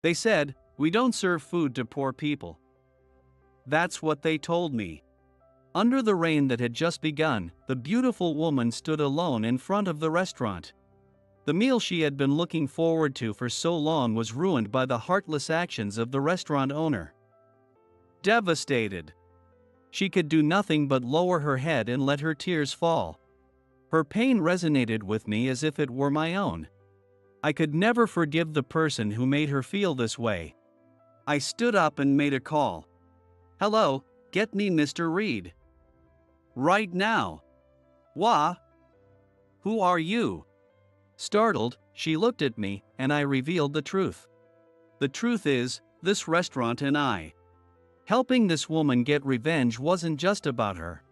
They said, "We don't serve food to poor people." That's what they told me. Under the rain that had just begun, the beautiful woman stood alone in front of the restaurant. The meal she had been looking forward to for so long was ruined by the heartless actions of the restaurant owner. Devastated. She could do nothing but lower her head and let her tears fall. Her pain resonated with me as if it were my own. I could never forgive the person who made her feel this way. I stood up and made a call. "Hello, get me Mr. Reed. Right now." "Wha? Who are you?" Startled, she looked at me, and I revealed the truth. The truth is, this restaurant and I. Helping this woman get revenge wasn't just about her.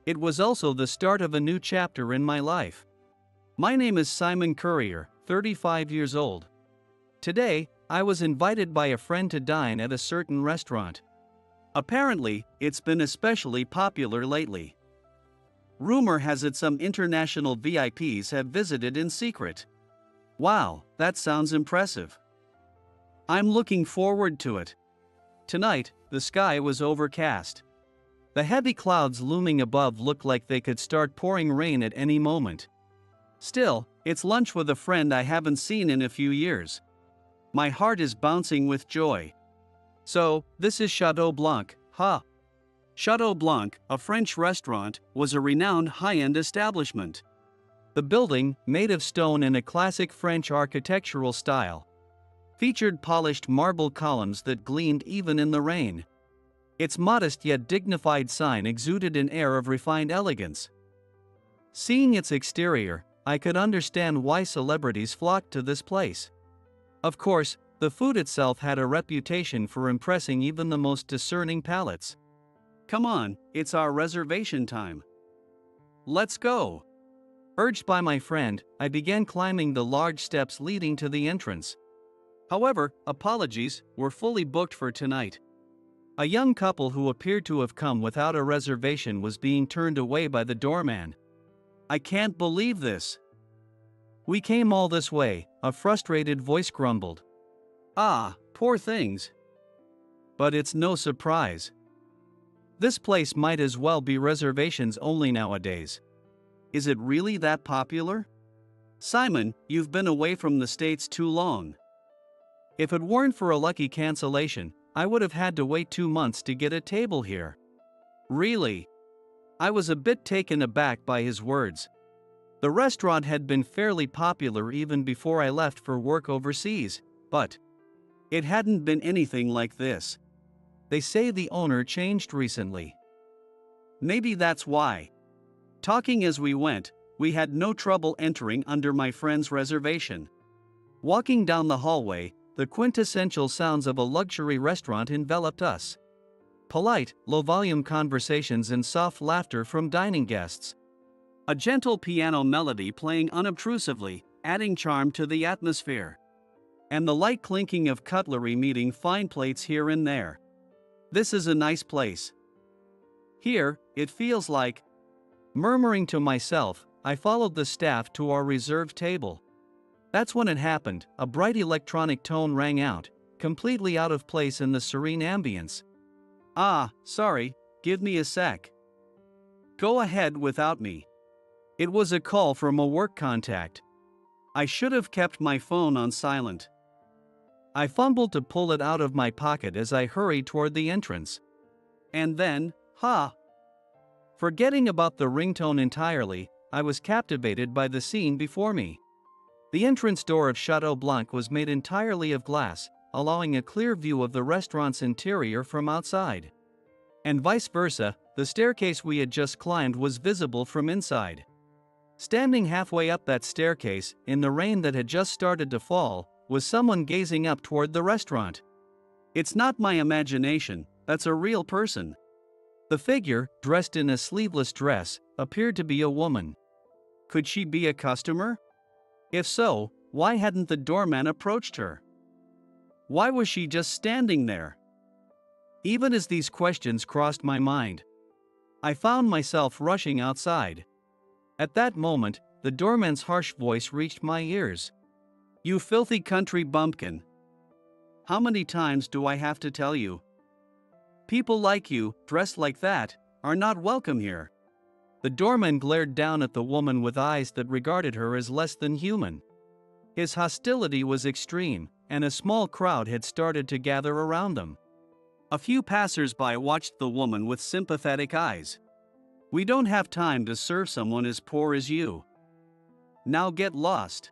It was also the start of a new chapter in my life. My name is Simon Courier, 35 years old. Today, I was invited by a friend to dine at a certain restaurant. Apparently, it's been especially popular lately. Rumor has it some international VIPs have visited in secret. Wow, that sounds impressive. I'm looking forward to it. Tonight, the sky was overcast. The heavy clouds looming above looked like they could start pouring rain at any moment. Still, it's lunch with a friend I haven't seen in a few years. My heart is bouncing with joy. So, this is Chateau Blanc, huh? Chateau Blanc, a French restaurant, was a renowned high-end establishment. The building, made of stone in a classic French architectural style, featured polished marble columns that gleamed even in the rain. Its modest yet dignified sign exuded an air of refined elegance. Seeing its exterior, I could understand why celebrities flocked to this place. Of course, the food itself had a reputation for impressing even the most discerning palates. "Come on, it's our reservation time. Let's go." Urged by my friend, I began climbing the large steps leading to the entrance. However, apologies, we're fully booked for tonight. A young couple who appeared to have come without a reservation was being turned away by the doorman. "I can't believe this. We came all this way," a frustrated voice grumbled. "Ah, poor things. But it's no surprise. This place might as well be reservations only nowadays. Is it really that popular? Simon, you've been away from the States too long. If it weren't for a lucky cancellation, I would have had to wait 2 months to get a table here." Really? I was a bit taken aback by his words. The restaurant had been fairly popular even before I left for work overseas, but it hadn't been anything like this. They say the owner changed recently. Maybe that's why. Talking as we went, we had no trouble entering under my friend's reservation. Walking down the hallway, the quintessential sounds of a luxury restaurant enveloped us. Polite, low-volume conversations and soft laughter from dining guests. A gentle piano melody playing unobtrusively, adding charm to the atmosphere. And the light clinking of cutlery meeting fine plates here and there. This is a nice place. Here, it feels like. Murmuring to myself, I followed the staff to our reserved table. That's when it happened. A bright electronic tone rang out, completely out of place in the serene ambience. "Ah, sorry, give me a sec. Go ahead without me." It was a call from a work contact. I should have kept my phone on silent. I fumbled to pull it out of my pocket as I hurried toward the entrance. And then, forgetting about the ringtone entirely, I was captivated by the scene before me. The entrance door of Chateau Blanc was made entirely of glass, allowing a clear view of the restaurant's interior from outside. And vice versa, the staircase we had just climbed was visible from inside. Standing halfway up that staircase, in the rain that had just started to fall, was someone gazing up toward the restaurant. It's not my imagination, that's a real person. The figure, dressed in a sleeveless dress, appeared to be a woman. Could she be a customer? If so, why hadn't the doorman approached her? Why was she just standing there? Even as these questions crossed my mind, I found myself rushing outside. At that moment, the doorman's harsh voice reached my ears. "You filthy country bumpkin. How many times do I have to tell you? People like you, dressed like that, are not welcome here. The doorman glared down at the woman with eyes that regarded her as less than human. His hostility was extreme, and a small crowd had started to gather around them. A few passers-by watched the woman with sympathetic eyes. We don't have time to serve someone as poor as you. Now get lost.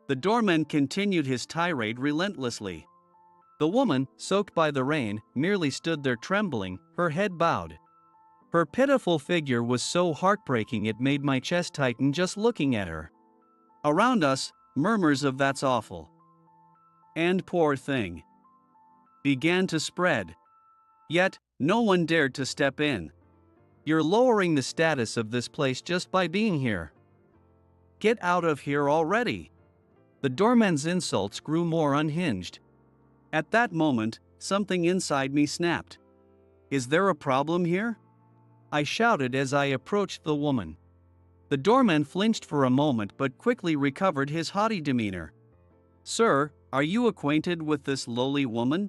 The doorman continued his tirade relentlessly. The woman, soaked by the rain, merely stood there trembling, her head bowed. Her pitiful figure was so heartbreaking it made my chest tighten just looking at her. Around us, murmurs of "that's awful" and "poor thing" began to spread. Yet, no one dared to step in. You're lowering the status of this place just by being here. Get out of here already. The doorman's insults grew more unhinged. At that moment, something inside me snapped. Is there a problem here? I shouted as I approached the woman. The doorman flinched for a moment but quickly recovered his haughty demeanor. Sir, are you acquainted with this lowly woman?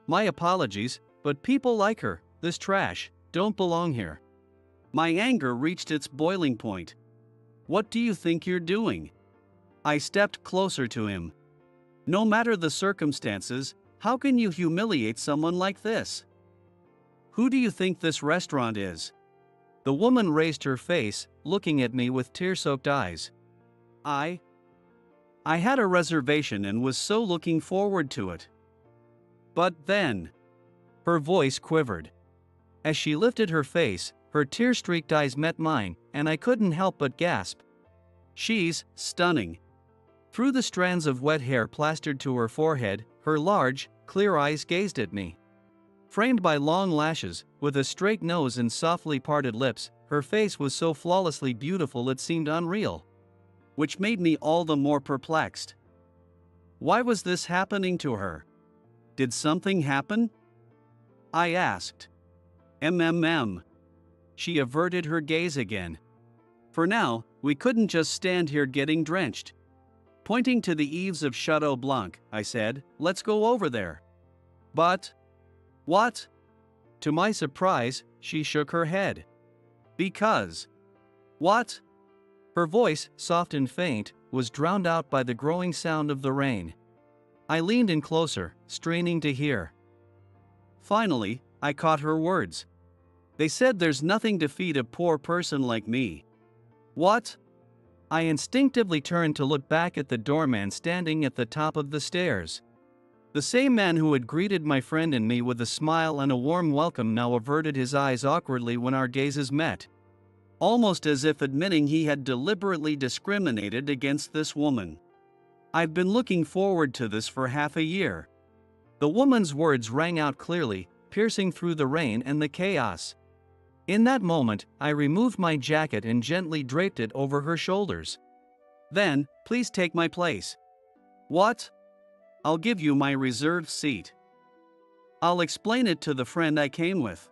My apologies, but people like her, this trash, don't belong here. My anger reached its boiling point. What do you think you're doing? I stepped closer to him. No matter the circumstances, how can you humiliate someone like this? Who do you think this restaurant is? The woman raised her face, looking at me with tear-soaked eyes. I had a reservation and was so looking forward to it. But then, her voice quivered. As she lifted her face, her tear-streaked eyes met mine, and I couldn't help but gasp. She's stunning. Through the strands of wet hair plastered to her forehead, her large, clear eyes gazed at me. Framed by long lashes, with a straight nose and softly parted lips, her face was so flawlessly beautiful it seemed unreal. Which made me all the more perplexed. Why was this happening to her? Did something happen? I asked. She averted her gaze again. For now, we couldn't just stand here getting drenched. Pointing to the eaves of Chateau Blanc, I said, let's go over there. But... What? To my surprise, she shook her head. Because. What? Her voice, soft and faint, was drowned out by the growing sound of the rain. I leaned in closer, straining to hear. Finally, I caught her words. They said there's nothing to feed a poor person like me. What? I instinctively turned to look back at the doorman standing at the top of the stairs. The same man who had greeted my friend and me with a smile and a warm welcome now averted his eyes awkwardly when our gazes met. Almost as if admitting he had deliberately discriminated against this woman. I'd been looking forward to this for half a year. The woman's words rang out clearly, piercing through the rain and the chaos. In that moment, I removed my jacket and gently draped it over her shoulders. Then, please take my place. What? I'll give you my reserved seat. I'll explain it to the friend I came with.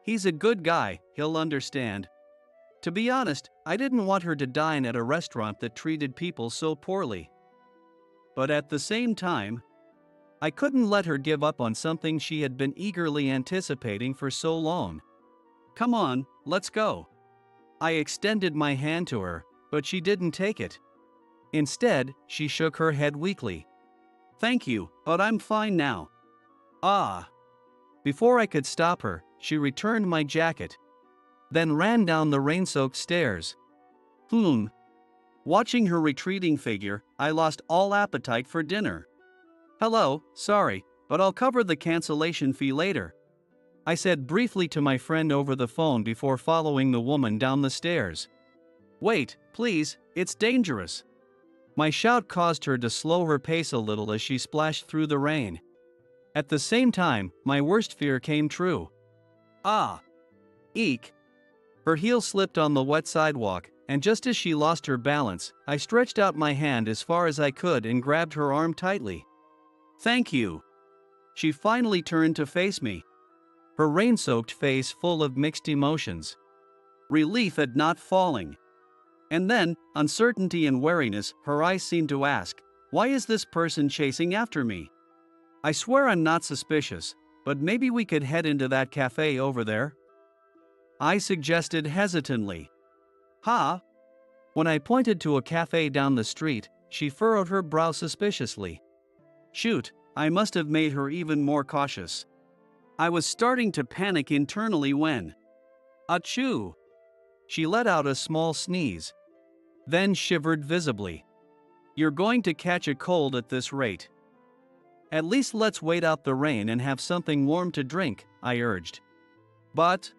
He's a good guy, he'll understand. To be honest, I didn't want her to dine at a restaurant that treated people so poorly. But at the same time, I couldn't let her give up on something she had been eagerly anticipating for so long. Come on, let's go. I extended my hand to her, but she didn't take it. Instead, she shook her head weakly. Thank you, but I'm fine now. Ah. Before I could stop her, she returned my jacket. Then ran down the rain-soaked stairs. Watching her retreating figure, I lost all appetite for dinner. Hello, sorry, but I'll cover the cancellation fee later. I said briefly to my friend over the phone before following the woman down the stairs. Wait, please, it's dangerous. My shout caused her to slow her pace a little as she splashed through the rain. At the same time, my worst fear came true. Ah! Eek! Her heel slipped on the wet sidewalk, and just as she lost her balance, I stretched out my hand as far as I could and grabbed her arm tightly. Thank you. She finally turned to face me. Her rain-soaked face full of mixed emotions. Relief at not falling. And then, uncertainty and wariness, her eyes seemed to ask, why is this person chasing after me? I swear I'm not suspicious, but maybe we could head into that cafe over there? I suggested hesitantly. Ha! When I pointed to a cafe down the street, she furrowed her brow suspiciously. Shoot, I must have made her even more cautious. I was starting to panic internally when… Achoo! She let out a small sneeze. Then shivered visibly. You're going to catch a cold at this rate. At least let's wait out the rain and have something warm to drink, I urged. But…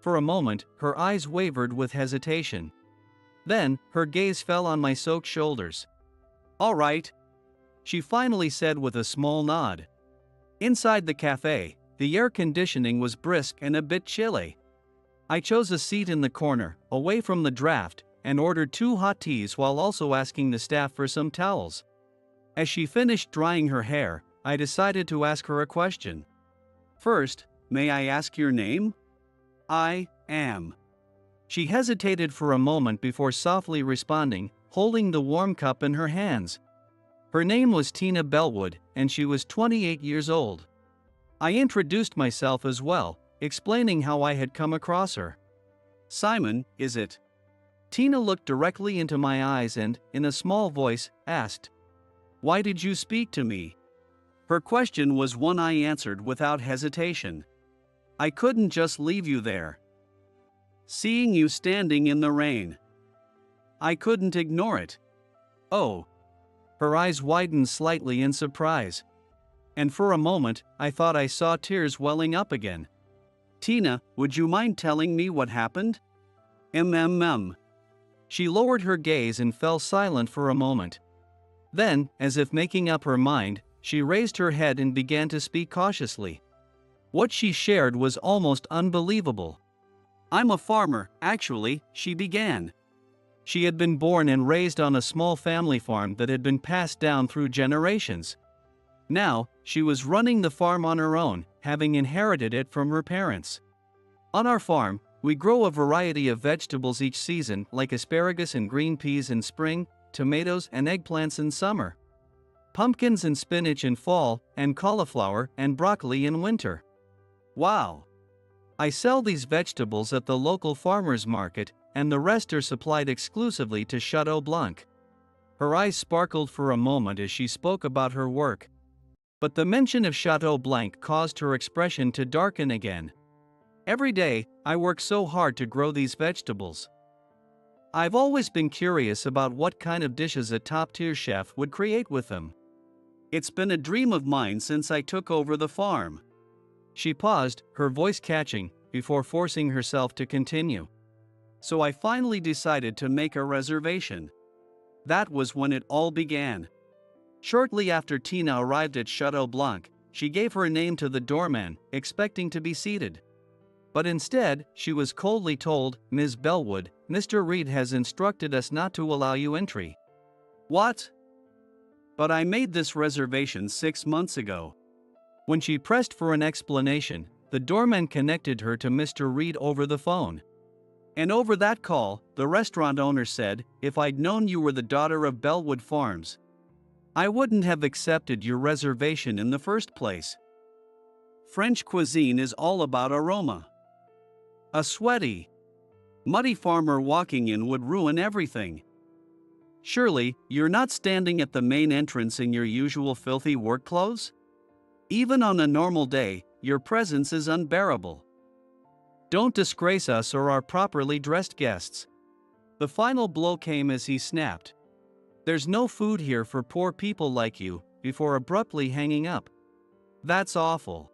For a moment, her eyes wavered with hesitation. Then, her gaze fell on my soaked shoulders. All right, she finally said with a small nod. Inside the cafe, the air conditioning was brisk and a bit chilly. I chose a seat in the corner, away from the draft, and ordered 2 hot teas while also asking the staff for some towels. As she finished drying her hair, I decided to ask her a question. First, may I ask your name? I am. She hesitated for a moment before softly responding, holding the warm cup in her hands. Her name was Tina Bellwood, and she was 28 years old. I introduced myself as well, explaining how I had come across her. Simon, is it? Tina looked directly into my eyes and, in a small voice, asked, Why did you speak to me? Her question was one I answered without hesitation. I couldn't just leave you there. Seeing you standing in the rain. I couldn't ignore it. Oh. Her eyes widened slightly in surprise. And for a moment, I thought I saw tears welling up again. Tina, would you mind telling me what happened? She lowered her gaze and fell silent for a moment. Then, as if making up her mind, she raised her head and began to speak cautiously. What she shared was almost unbelievable. I'm a farmer, actually, she began. She had been born and raised on a small family farm that had been passed down through generations. Now, she was running the farm on her own, having inherited it from her parents. On our farm, we grow a variety of vegetables each season, like asparagus and green peas in spring, tomatoes and eggplants in summer, pumpkins and spinach in fall, and cauliflower and broccoli in winter. Wow! I sell these vegetables at the local farmers market, and the rest are supplied exclusively to Chateau Blanc. Her eyes sparkled for a moment as she spoke about her work. But the mention of Chateau Blanc caused her expression to darken again. Every day, I work so hard to grow these vegetables. I've always been curious about what kind of dishes a top-tier chef would create with them. It's been a dream of mine since I took over the farm. She paused, her voice catching, before forcing herself to continue. So I finally decided to make a reservation. That was when it all began. Shortly after Tina arrived at Chateau Blanc, she gave her name to the doorman, expecting to be seated. But instead, she was coldly told, Ms. Bellwood, Mr. Reed has instructed us not to allow you entry. What? But I made this reservation 6 months ago. When she pressed for an explanation, the doorman connected her to Mr. Reed over the phone. And over that call, the restaurant owner said, if I'd known you were the daughter of Bellwood Farms, I wouldn't have accepted your reservation in the first place. French cuisine is all about aroma. A sweaty, muddy farmer walking in would ruin everything. Surely, you're not standing at the main entrance in your usual filthy work clothes? Even on a normal day, your presence is unbearable. Don't disgrace us or our properly dressed guests. The final blow came as he snapped. There's no food here for poor people like you, before abruptly hanging up. That's awful.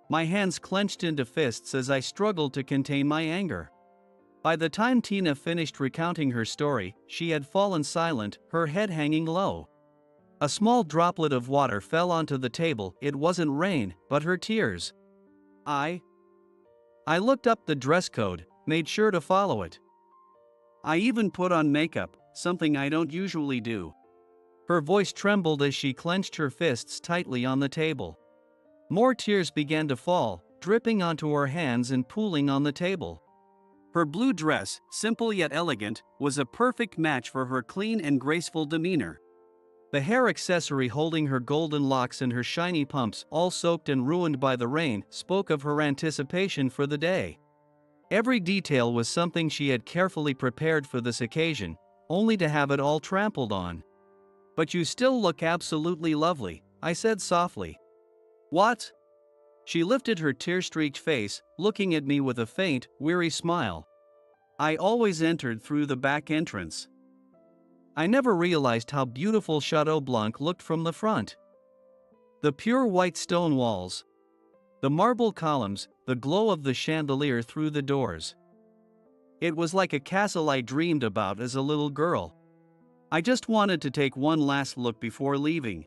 My hands clenched into fists as I struggled to contain my anger. By the time Tina finished recounting her story, she had fallen silent, her head hanging low. A small droplet of water fell onto the table. It wasn't rain, but her tears. I looked up the dress code, made sure to follow it. I even put on makeup, something I don't usually do. Her voice trembled as she clenched her fists tightly on the table. More tears began to fall, dripping onto her hands and pooling on the table. Her blue dress, simple yet elegant, was a perfect match for her clean and graceful demeanor. The hair accessory holding her golden locks and her shiny pumps, all soaked and ruined by the rain, spoke of her anticipation for the day. Every detail was something she had carefully prepared for this occasion, only to have it all trampled on. "But you still look absolutely lovely," I said softly. "What?" She lifted her tear-streaked face, looking at me with a faint, weary smile. "I always entered through the back entrance." I never realized how beautiful Chateau Blanc looked from the front. The pure white stone walls, the marble columns, the glow of the chandelier through the doors. It was like a castle I dreamed about as a little girl. I just wanted to take one last look before leaving.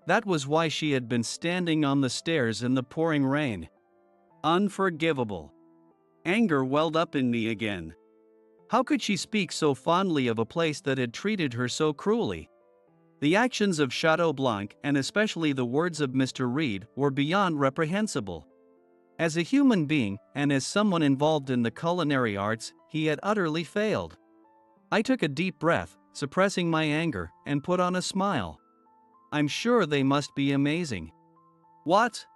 That was why she had been standing on the stairs in the pouring rain. Unforgivable. Anger welled up in me again. How could she speak so fondly of a place that had treated her so cruelly? The actions of Chateau Blanc, and especially the words of Mr. Reed, were beyond reprehensible. As a human being, and as someone involved in the culinary arts, he had utterly failed. I took a deep breath, suppressing my anger, and put on a smile. "I'm sure they must be amazing." "What?"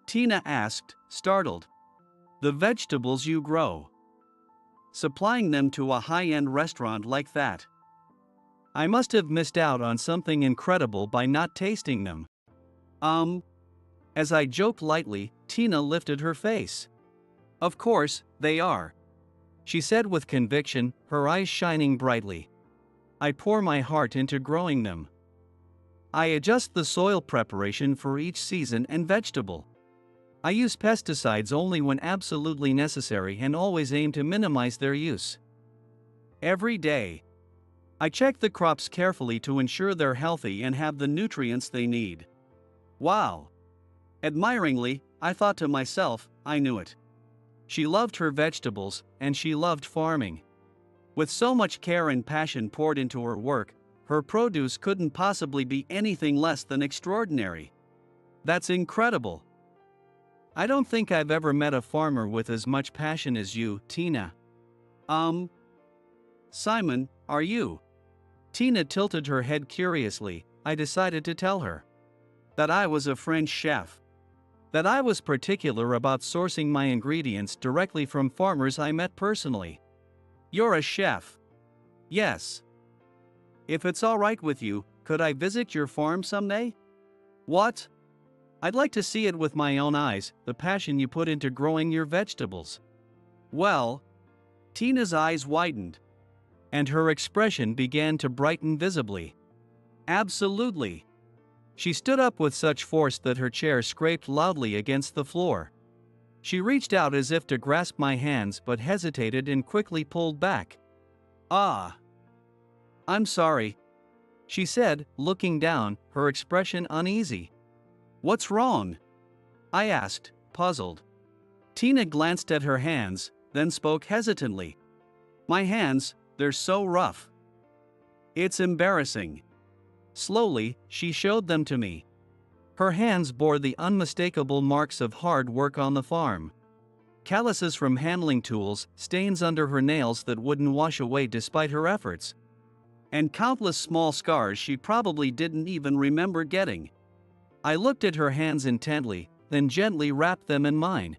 Tina asked, startled. "The vegetables you grow. Supplying them to a high-end restaurant like that. I must have missed out on something incredible by not tasting them." As I joked lightly, Tina lifted her face. "Of course, they are," she said with conviction, her eyes shining brightly. "I pour my heart into growing them. I adjust the soil preparation for each season and vegetable. I use pesticides only when absolutely necessary and always aim to minimize their use. Every day, I check the crops carefully to ensure they're healthy and have the nutrients they need." Wow! Admiringly, I thought to myself, I knew it. She loved her vegetables, and she loved farming. With so much care and passion poured into her work, her produce couldn't possibly be anything less than extraordinary. That's incredible. I don't think I've ever met a farmer with as much passion as you, Tina. Simon, are you? Tina tilted her head curiously. I decided to tell her that I was a French chef. That I was particular about sourcing my ingredients directly from farmers I met personally. "You're a chef?" "Yes." "If it's all right with you, could I visit your farm someday?" "What?" "I'd like to see it with my own eyes, the passion you put into growing your vegetables." "Well," Tina's eyes widened, and her expression began to brighten visibly. "Absolutely." She stood up with such force that her chair scraped loudly against the floor. She reached out as if to grasp my hands but hesitated and quickly pulled back. "Ah. I'm sorry," she said, looking down, her expression uneasy. "What's wrong?" I asked, puzzled. Tina glanced at her hands, then spoke hesitantly. "My hands, they're so rough. It's embarrassing." Slowly, she showed them to me. Her hands bore the unmistakable marks of hard work on the farm. Calluses from handling tools, stains under her nails that wouldn't wash away despite her efforts. And countless small scars she probably didn't even remember getting. I looked at her hands intently, then gently wrapped them in mine.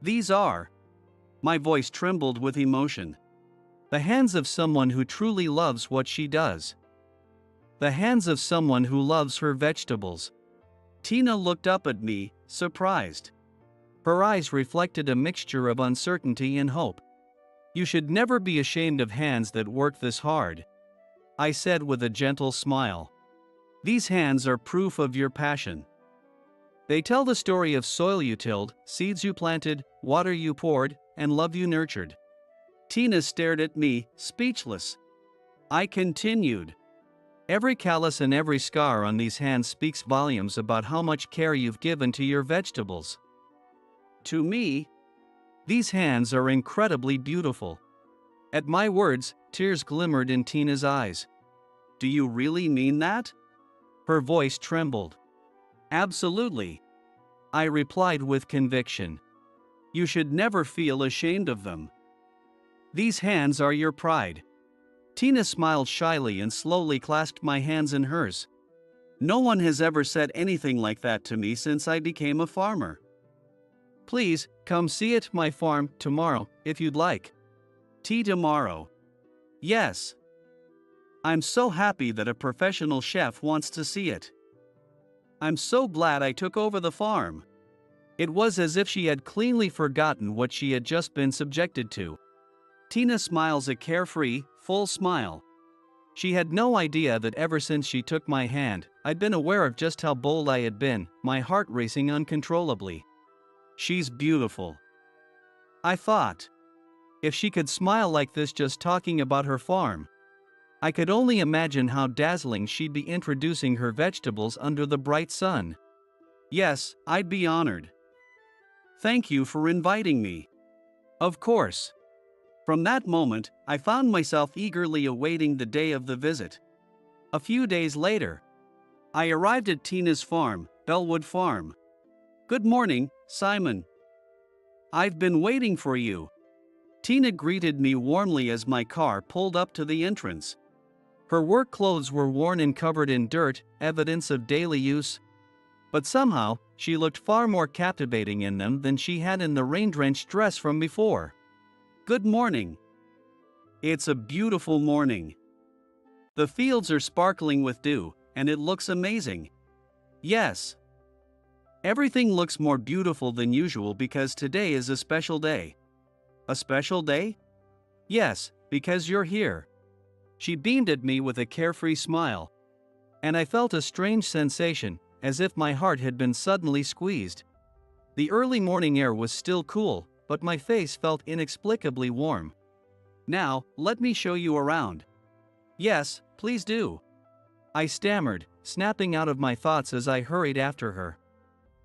"These are..." My voice trembled with emotion. "The hands of someone who truly loves what she does. The hands of someone who loves her vegetables." Tina looked up at me, surprised. Her eyes reflected a mixture of uncertainty and hope. "You should never be ashamed of hands that work this hard," I said with a gentle smile. "These hands are proof of your passion. They tell the story of soil you tilled, seeds you planted, water you poured, and love you nurtured." Tina stared at me, speechless. I continued. "Every callus and every scar on these hands speaks volumes about how much care you've given to your vegetables. To me, these hands are incredibly beautiful." At my words, tears glimmered in Tina's eyes. "Do you really mean that?" Her voice trembled. "Absolutely," I replied with conviction. "You should never feel ashamed of them. These hands are your pride. Tina smiled shyly and slowly clasped my hands in hers. No one has ever said anything like that to me since I became a farmer. Please, come see it, my farm, tomorrow, if you'd like. Tea tomorrow. Yes. I'm so happy that a professional chef wants to see it. I'm so glad I took over the farm. It was as if she had cleanly forgotten what she had just been subjected to. Tina smiles a carefree, full smile. She had no idea that ever since she took my hand, I'd been aware of just how bold I had been, my heart racing uncontrollably. She's beautiful, I thought. If she could smile like this just talking about her farm, I could only imagine how dazzling she'd be introducing her vegetables under the bright sun. Yes, I'd be honored. Thank you for inviting me. Of course. From that moment, I found myself eagerly awaiting the day of the visit. A few days later, I arrived at Tina's farm, Bellwood Farm. Good morning, Simon. I've been waiting for you. Tina greeted me warmly as my car pulled up to the entrance. Her work clothes were worn and covered in dirt, evidence of daily use. But somehow, she looked far more captivating in them than she had in the rain-drenched dress from before. Good morning. It's a beautiful morning. The fields are sparkling with dew, and it looks amazing. Yes. Everything looks more beautiful than usual because today is a special day. A special day? Yes, because you're here. She beamed at me with a carefree smile. And I felt a strange sensation, as if my heart had been suddenly squeezed. The early morning air was still cool, but my face felt inexplicably warm. Now, let me show you around. Yes, please do. I stammered, snapping out of my thoughts as I hurried after her.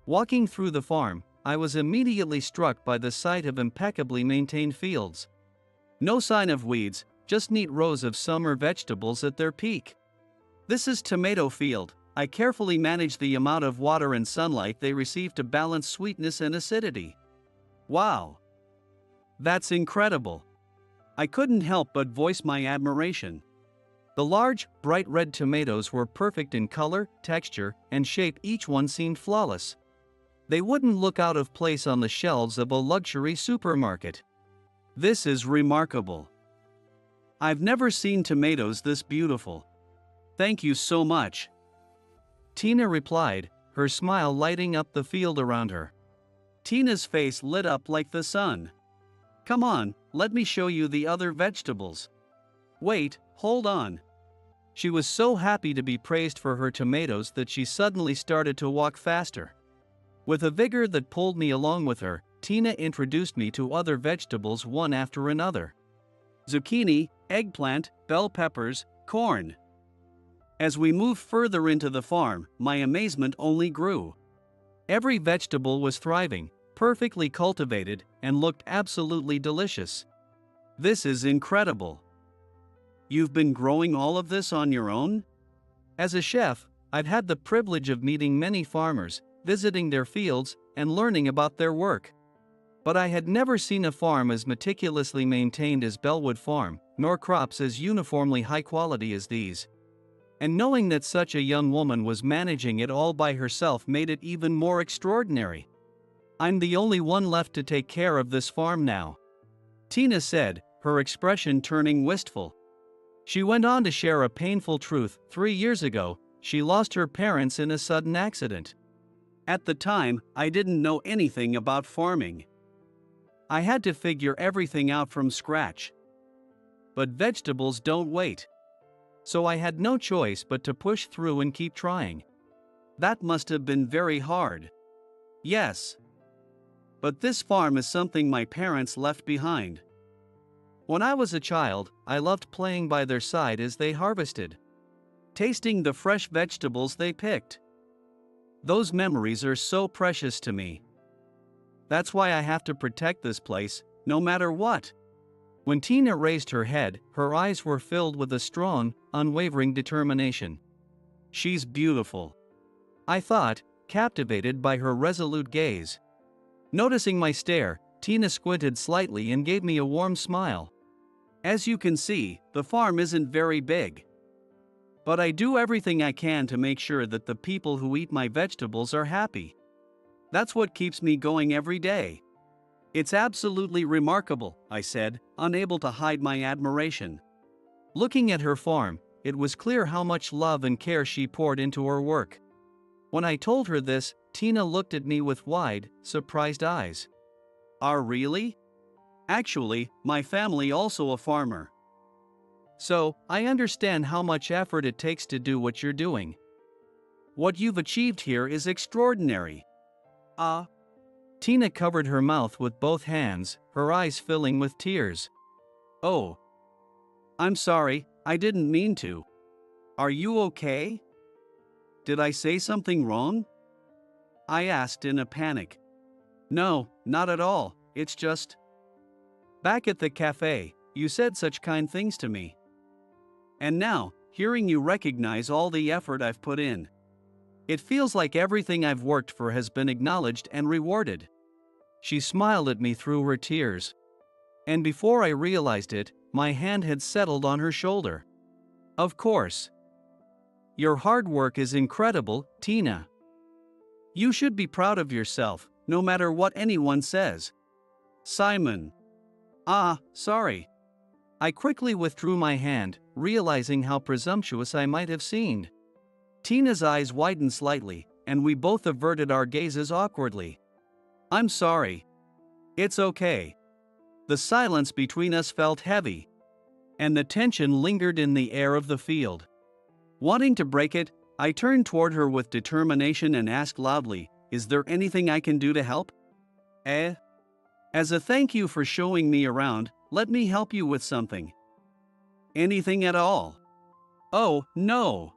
Walking through the farm, I was immediately struck by the sight of impeccably maintained fields. No sign of weeds, just neat rows of summer vegetables at their peak. This is tomato field. I carefully manage the amount of water and sunlight they receive to balance sweetness and acidity. Wow! That's incredible. I couldn't help but voice my admiration. The large, bright red tomatoes were perfect in color, texture, and shape. Each one seemed flawless. They wouldn't look out of place on the shelves of a luxury supermarket. This is remarkable. I've never seen tomatoes this beautiful. Thank you so much. Tina replied, her smile lighting up the field around her. Tina's face lit up like the sun. Come on, let me show you the other vegetables. Wait, hold on. She was so happy to be praised for her tomatoes that she suddenly started to walk faster. With a vigor that pulled me along with her, Tina introduced me to other vegetables one after another. Zucchini, eggplant, bell peppers, corn. As we moved further into the farm, my amazement only grew. Every vegetable was thriving, perfectly cultivated, and looked absolutely delicious. This is incredible. You've been growing all of this on your own? As a chef, I've had the privilege of meeting many farmers, visiting their fields, and learning about their work. But I had never seen a farm as meticulously maintained as Bellwood Farm, nor crops as uniformly high quality as these. And knowing that such a young woman was managing it all by herself made it even more extraordinary. I'm the only one left to take care of this farm now, Tina said, her expression turning wistful. She went on to share a painful truth. 3 years ago, she lost her parents in a sudden accident. At the time, I didn't know anything about farming. I had to figure everything out from scratch. But vegetables don't wait. So I had no choice but to push through and keep trying. That must have been very hard. Yes. But this farm is something my parents left behind. When I was a child, I loved playing by their side as they harvested, tasting the fresh vegetables they picked. Those memories are so precious to me. That's why I have to protect this place, no matter what. When Tina raised her head, her eyes were filled with a strong, unwavering determination. She's beautiful, I thought, captivated by her resolute gaze. Noticing my stare, Tina squinted slightly and gave me a warm smile. As you can see, the farm isn't very big. But I do everything I can to make sure that the people who eat my vegetables are happy. That's what keeps me going every day. It's absolutely remarkable, I said, unable to hide my admiration. Looking at her farm, it was clear how much love and care she poured into her work. When I told her this, Tina looked at me with wide, surprised eyes. Really? Actually, my family also a farmer. So, I understand how much effort it takes to do what you're doing. What you've achieved here is extraordinary. Tina covered her mouth with both hands, her eyes filling with tears. Oh. I'm sorry, I didn't mean to. Are you okay? Did I say something wrong? I asked in a panic. No, not at all, it's just... Back at the cafe, you said such kind things to me. And now, hearing you recognize all the effort I've put in. It feels like everything I've worked for has been acknowledged and rewarded. She smiled at me through her tears. And before I realized it, my hand had settled on her shoulder. Of course. Your hard work is incredible, Tina. You should be proud of yourself, no matter what anyone says. Simon. Sorry. I quickly withdrew my hand, realizing how presumptuous I might have seemed. Tina's eyes widened slightly, and we both averted our gazes awkwardly. I'm sorry. It's okay. The silence between us felt heavy, and the tension lingered in the air of the field. Wanting to break it, I turned toward her with determination and asked loudly, "Is there anything I can do to help?" As a thank you for showing me around, let me help you with something. Anything at all? Oh, no.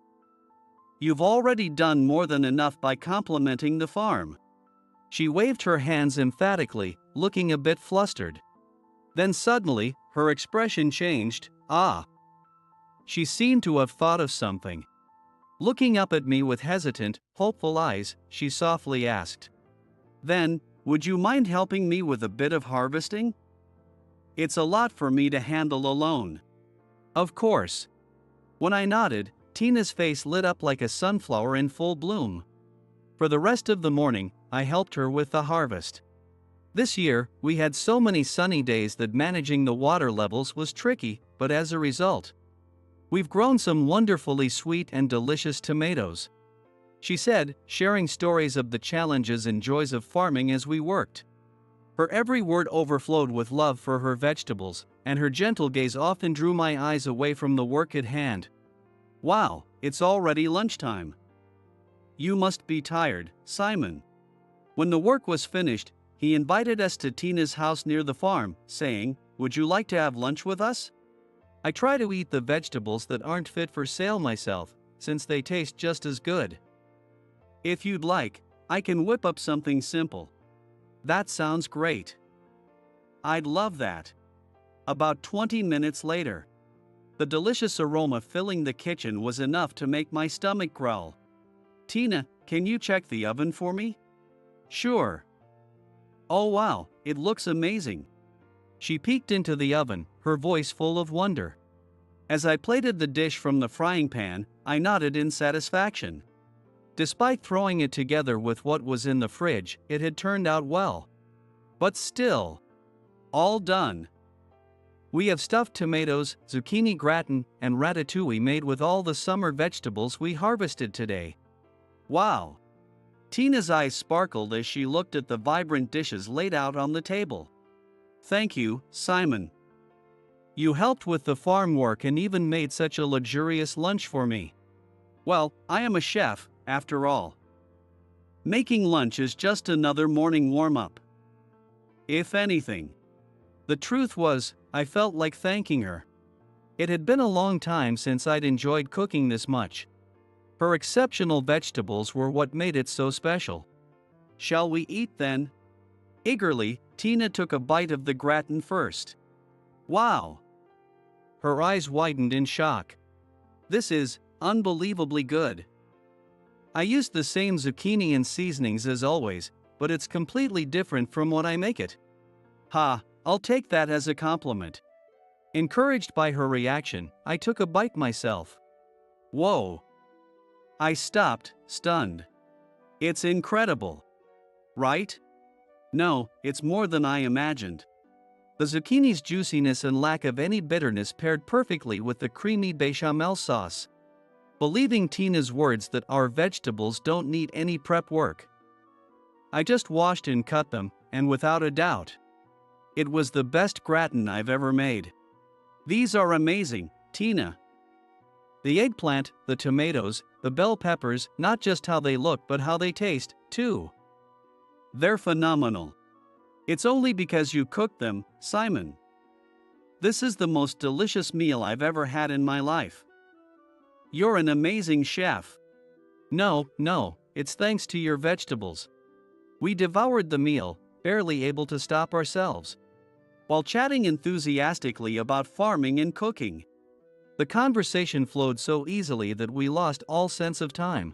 You've already done more than enough by complimenting the farm. She waved her hands emphatically, looking a bit flustered. Then suddenly, her expression changed. She seemed to have thought of something. Looking up at me with hesitant, hopeful eyes, she softly asked, "Then, would you mind helping me with a bit of harvesting? It's a lot for me to handle alone." Of course. When I nodded, Tina's face lit up like a sunflower in full bloom. For the rest of the morning, I helped her with the harvest. This year, we had so many sunny days that managing the water levels was tricky, but as a result, we've grown some wonderfully sweet and delicious tomatoes. She said, sharing stories of the challenges and joys of farming as we worked. Her every word overflowed with love for her vegetables, and her gentle gaze often drew my eyes away from the work at hand. Wow, it's already lunchtime. You must be tired, Simon. When the work was finished, he invited us to Tina's house near the farm, saying, "Would you like to have lunch with us?" I try to eat the vegetables that aren't fit for sale myself, since they taste just as good. If you'd like, I can whip up something simple. That sounds great. I'd love that. About 20 minutes later, the delicious aroma filling the kitchen was enough to make my stomach growl. "Tina, can you check the oven for me?" "Sure." "Oh wow, it looks amazing." She peeked into the oven, her voice full of wonder. As I plated the dish from the frying pan, I nodded in satisfaction. Despite throwing it together with what was in the fridge, it had turned out well. But still, all done. We have stuffed tomatoes, zucchini gratin, and ratatouille made with all the summer vegetables we harvested today. Wow! Tina's eyes sparkled as she looked at the vibrant dishes laid out on the table. Thank you, Simon. You helped with the farm work and even made such a luxurious lunch for me. Well, I am a chef, after all. Making lunch is just another morning warm-up. If anything. The truth was, I felt like thanking her. It had been a long time since I'd enjoyed cooking this much. Her exceptional vegetables were what made it so special. Shall we eat then? Eagerly, Tina took a bite of the gratin first. Wow! Her eyes widened in shock. This is unbelievably good. I used the same zucchini and seasonings as always, but it's completely different from what I make it. I'll take that as a compliment. Encouraged by her reaction, I took a bite myself. Whoa! I stopped, stunned. It's incredible. Right? No, it's more than I imagined. The zucchini's juiciness and lack of any bitterness paired perfectly with the creamy bechamel sauce. Believing Tina's words that our vegetables don't need any prep work. I just washed and cut them, and without a doubt, it was the best gratin I've ever made. These are amazing, Tina. The eggplant, the tomatoes, the bell peppers, not just how they look but how they taste, too. They're phenomenal. It's only because you cooked them, Simon. This is the most delicious meal I've ever had in my life. You're an amazing chef. No, it's thanks to your vegetables. We devoured the meal, barely able to stop ourselves, while chatting enthusiastically about farming and cooking. The conversation flowed so easily that we lost all sense of time.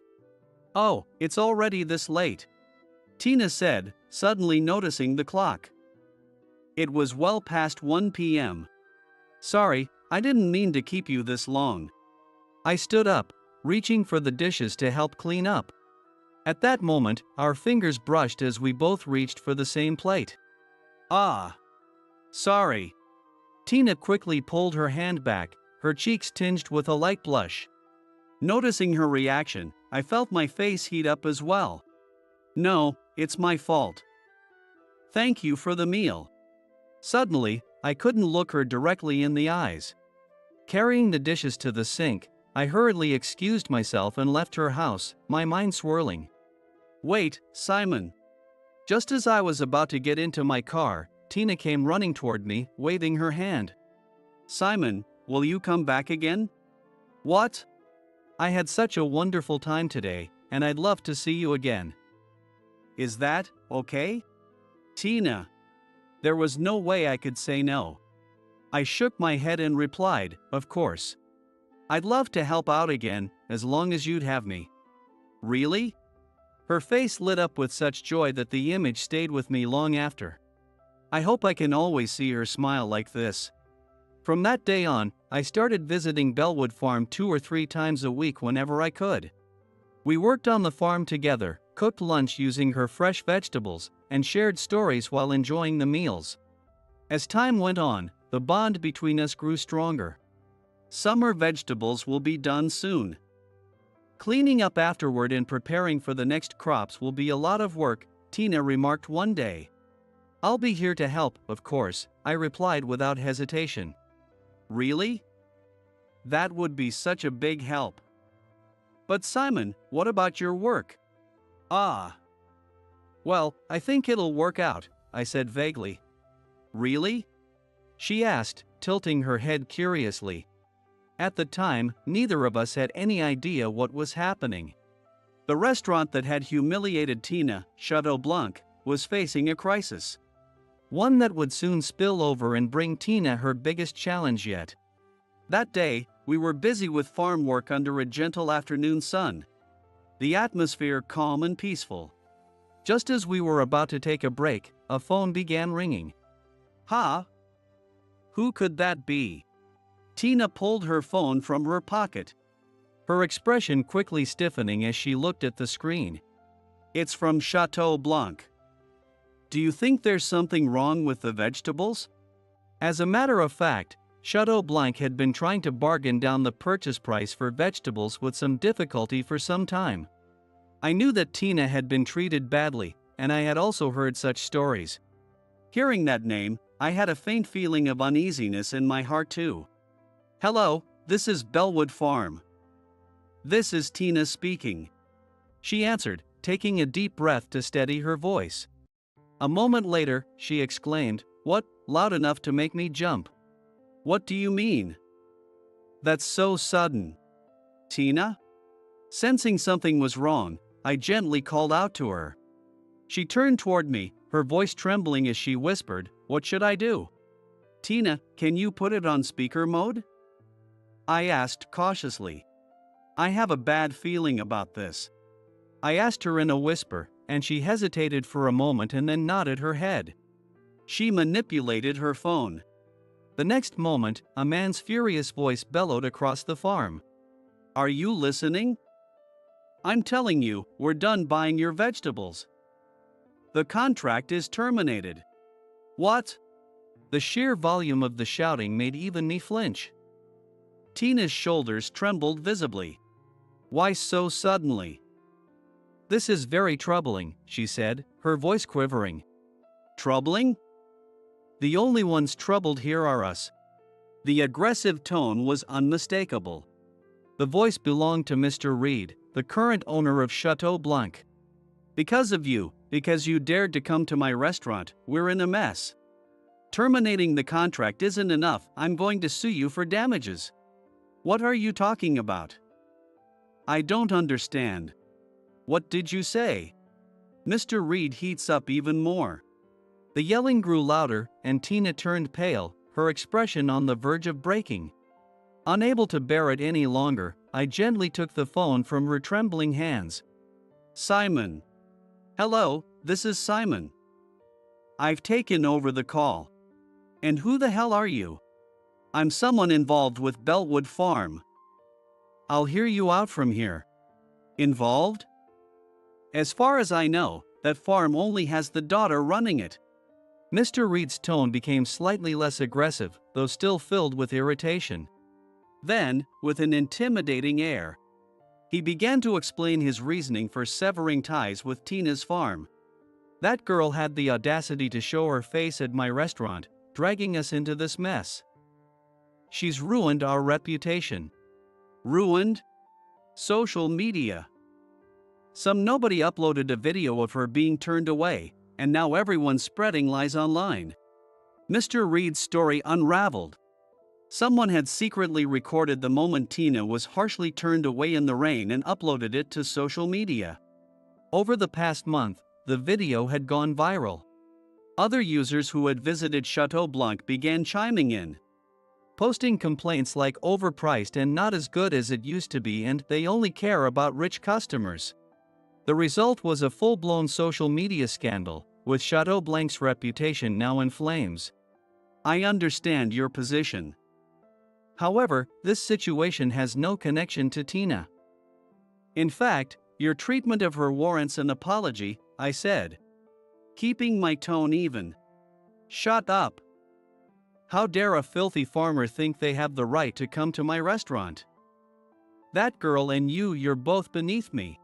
Oh, it's already this late, Tina said, suddenly noticing the clock. It was well past 1 p.m. Sorry, I didn't mean to keep you this long. I stood up, reaching for the dishes to help clean up. At that moment, our fingers brushed as we both reached for the same plate. Ah. Sorry. Tina quickly pulled her hand back, her cheeks tinged with a light blush. Noticing her reaction, I felt my face heat up as well. No, it's my fault. Thank you for the meal. Suddenly, I couldn't look her directly in the eyes. Carrying the dishes to the sink, I hurriedly excused myself and left her house, my mind swirling. Wait, Simon. Just as I was about to get into my car, Tina came running toward me, waving her hand. Simon, will you come back again? What? I had such a wonderful time today, and I'd love to see you again. Is that okay? Tina. There was no way I could say no. I shook my head and replied, of course. I'd love to help out again, as long as you'd have me. Really? Her face lit up with such joy that the image stayed with me long after. I hope I can always see her smile like this. From that day on, I started visiting Bellwood Farm 2 or 3 times a week whenever I could. We worked on the farm together, cooked lunch using her fresh vegetables, and shared stories while enjoying the meals. As time went on, the bond between us grew stronger. Summer vegetables will be done soon. Cleaning up afterward and preparing for the next crops will be a lot of work, Tina remarked one day. I'll be here to help, of course, I replied without hesitation. Really? That would be such a big help. But Simon, what about your work? Ah. Well, I think it'll work out, I said vaguely. Really? She asked, tilting her head curiously. At the time, neither of us had any idea what was happening. The restaurant that had humiliated Tina, Chateau Blanc, was facing a crisis. One that would soon spill over and bring Tina her biggest challenge yet. That day, we were busy with farm work under a gentle afternoon sun. The atmosphere calm and peaceful. Just as we were about to take a break, a phone began ringing. Ha! Who could that be? Tina pulled her phone from her pocket, her expression quickly stiffening as she looked at the screen. It's from Chateau Blanc. Do you think there's something wrong with the vegetables? As a matter of fact, Chateau Blanc had been trying to bargain down the purchase price for vegetables with some difficulty for some time. I knew that Tina had been treated badly, and I had also heard such stories. Hearing that name, I had a faint feeling of uneasiness in my heart too. Hello, this is Bellwood Farm. This is Tina speaking. She answered, taking a deep breath to steady her voice. A moment later, she exclaimed, "What?" loud enough to make me jump. What do you mean? That's so sudden. Tina? Sensing something was wrong, I gently called out to her. She turned toward me, her voice trembling as she whispered, "What should I do?" Tina, can you put it on speaker mode? I asked cautiously. I have a bad feeling about this. I asked her in a whisper, and she hesitated for a moment and then nodded her head. She manipulated her phone. The next moment, a man's furious voice bellowed across the farm. "Are you listening? I'm telling you, we're done buying your vegetables. The contract is terminated." "What?" The sheer volume of the shouting made even me flinch. Tina's shoulders trembled visibly. "Why so suddenly?" "This is very troubling," she said, her voice quivering. "Troubling? The only ones troubled here are us." The aggressive tone was unmistakable. The voice belonged to Mr. Reed, the current owner of Chateau Blanc. "Because of you, because you dared to come to my restaurant, we're in a mess. Terminating the contract isn't enough, I'm going to sue you for damages." "What are you talking about? I don't understand." "What did you say?" Mr. Reed heats up even more. The yelling grew louder, and Tina turned pale, her expression on the verge of breaking. Unable to bear it any longer, I gently took the phone from her trembling hands. "Simon. Hello, this is Simon. I've taken over the call." "And who the hell are you?" "I'm someone involved with Bellwood Farm." "I'll hear you out from here." "Involved?" "As far as I know, that farm only has the daughter running it." Mr. Reed's tone became slightly less aggressive, though still filled with irritation. Then, with an intimidating air, he began to explain his reasoning for severing ties with Tina's farm. "That girl had the audacity to show her face at my restaurant, dragging us into this mess. She's ruined our reputation." "Ruined?" "Social media. Some nobody uploaded a video of her being turned away, and now everyone's spreading lies online." Mr. Reed's story unraveled. Someone had secretly recorded the moment Tina was harshly turned away in the rain and uploaded it to social media. Over the past month, the video had gone viral. Other users who had visited Chateau Blanc began chiming in, posting complaints like overpriced and not as good as it used to be and they only care about rich customers. The result was a full-blown social media scandal, with Chateau Blanc's reputation now in flames. "I understand your position. However, this situation has no connection to Tina. In fact, your treatment of her warrants an apology," I said, keeping my tone even. "Shut up. How dare a filthy farmer think they have the right to come to my restaurant? That girl and you're both beneath me.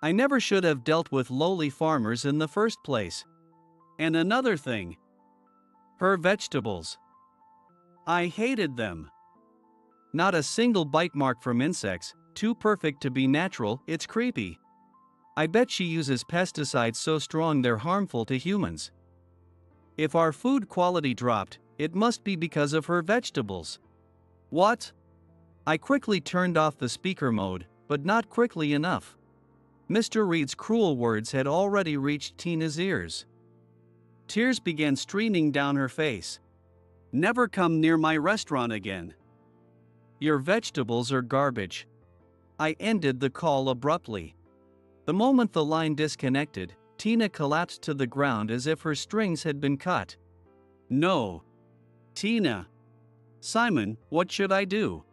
I never should have dealt with lowly farmers in the first place. And another thing. Her vegetables. I hated them. Not a single bite mark from insects, too perfect to be natural, it's creepy. I bet she uses pesticides so strong they're harmful to humans. If our food quality dropped, it must be because of her vegetables." "What?" I quickly turned off the speaker mode, but not quickly enough. Mr. Reed's cruel words had already reached Tina's ears. Tears began streaming down her face. "Never come near my restaurant again. Your vegetables are garbage." I ended the call abruptly. The moment the line disconnected, Tina collapsed to the ground as if her strings had been cut. "No. Tina. Simon, what should I do?"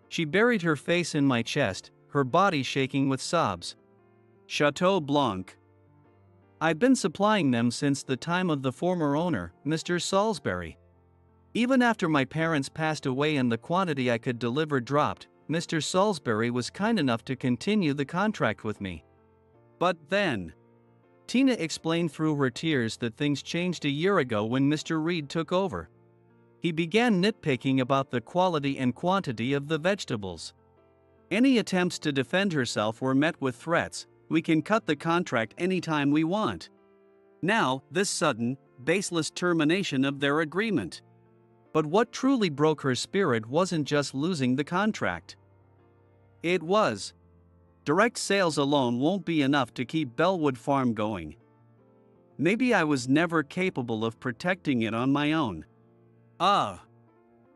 She buried her face in my chest, her body shaking with sobs. "Chateau Blanc. I've been supplying them since the time of the former owner, Mr. Salisbury. Even after my parents passed away and the quantity I could deliver dropped, Mr. Salisbury was kind enough to continue the contract with me. But then," Tina explained through her tears, that things changed a year ago when Mr. Reed took over. He began nitpicking about the quality and quantity of the vegetables. Any attempts to defend herself were met with threats. "We can cut the contract anytime we want." Now, this sudden, baseless termination of their agreement. But what truly broke her spirit wasn't just losing the contract. It was, direct sales alone won't be enough to keep Bellwood Farm going. Maybe I was never capable of protecting it on my own. Ah!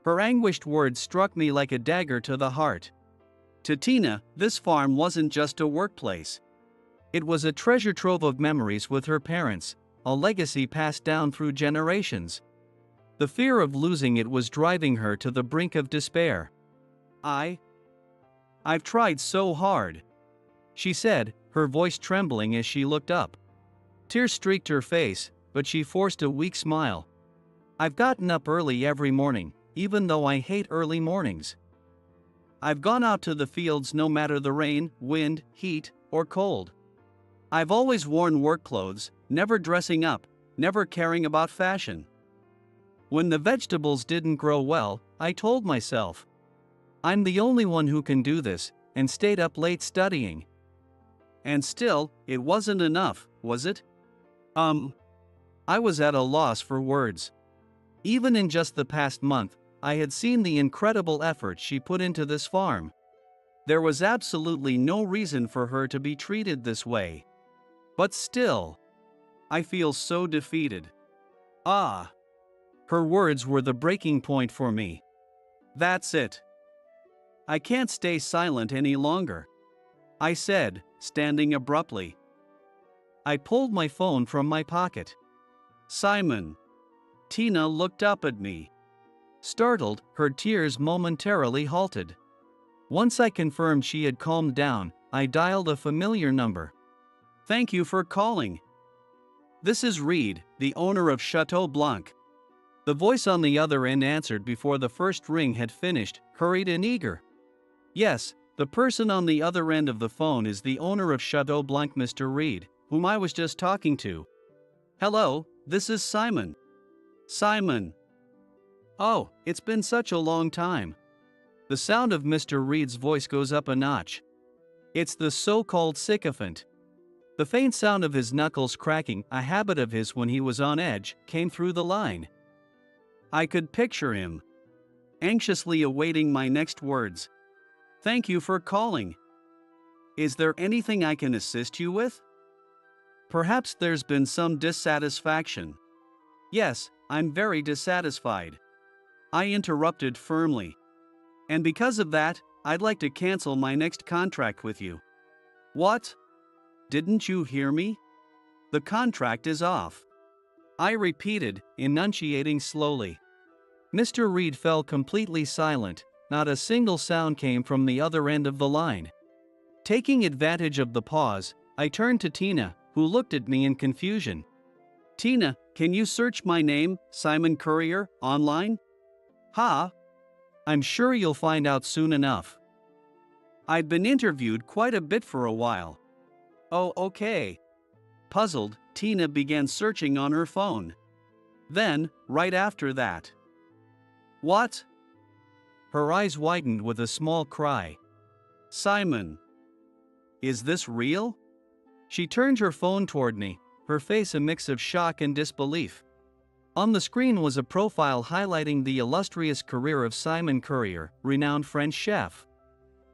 Her anguished words struck me like a dagger to the heart. To Tina, this farm wasn't just a workplace. It was a treasure trove of memories with her parents, a legacy passed down through generations. The fear of losing it was driving her to the brink of despair. I've tried so hard," she said, her voice trembling as she looked up. Tears streaked her face, but she forced a weak smile. "I've gotten up early every morning, even though I hate early mornings. I've gone out to the fields no matter the rain, wind, heat, or cold. I've always worn work clothes, never dressing up, never caring about fashion. When the vegetables didn't grow well, I told myself, I'm the only one who can do this, and stayed up late studying. And still, it wasn't enough, was it?" I was at a loss for words. Even in just the past month, I had seen the incredible effort she put into this farm. There was absolutely no reason for her to be treated this way. But still, I feel so defeated. Her words were the breaking point for me. That's it. I can't stay silent any longer, I said, standing abruptly. I pulled my phone from my pocket. "Simon." Tina looked up at me. Startled, her tears momentarily halted. Once I confirmed she had calmed down, I dialed a familiar number. "Thank you for calling. This is Reed, the owner of Chateau Blanc." The voice on the other end answered before the first ring had finished, hurried and eager. "Yes, the person on the other end of the phone is the owner of Chateau Blanc, Mr. Reed, whom I was just talking to. Hello, this is Simon." "Simon. Oh, it's been such a long time." The sound of Mr. Reed's voice goes up a notch. It's the so-called sycophant. The faint sound of his knuckles cracking, a habit of his when he was on edge, came through the line. I could picture him, anxiously awaiting my next words. "Thank you for calling. Is there anything I can assist you with?" "Perhaps there's been some dissatisfaction." "Yes, I'm very dissatisfied," I interrupted firmly. "And because of that, I'd like to cancel my next contract with you." "What? Didn't you hear me? The contract is off," I repeated, enunciating slowly. Mr. Reed fell completely silent, not a single sound came from the other end of the line. Taking advantage of the pause, I turned to Tina, who looked at me in confusion. "Tina, can you search my name, Simon Courier, online?" "Ha? I'm sure you'll find out soon enough. I'd been interviewed quite a bit for a while." "Oh, okay." Puzzled, Tina began searching on her phone. Then, right after that. "What?" Her eyes widened with a small cry. "Simon. Is this real?" She turned her phone toward me, her face a mix of shock and disbelief. On the screen was a profile highlighting the illustrious career of Simon Courier, renowned French chef.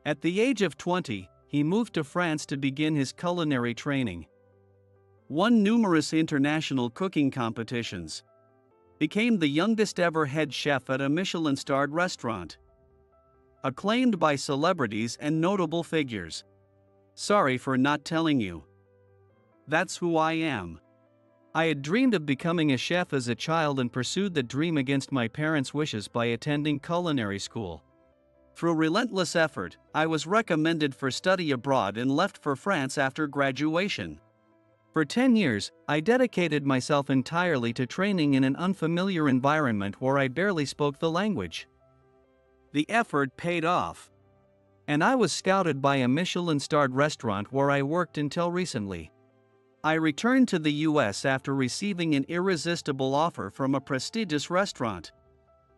At the age of 20, he moved to France to begin his culinary training. Won numerous international cooking competitions. Became the youngest ever head chef at a Michelin-starred restaurant. Acclaimed by celebrities and notable figures. Sorry for not telling you. That's who I am. I had dreamed of becoming a chef as a child and pursued the dream against my parents' wishes by attending culinary school. Through relentless effort, I was recommended for study abroad and left for France after graduation. For 10 years, I dedicated myself entirely to training in an unfamiliar environment where I barely spoke the language. The effort paid off. And I was scouted by a Michelin-starred restaurant where I worked until recently. I returned to the US after receiving an irresistible offer from a prestigious restaurant.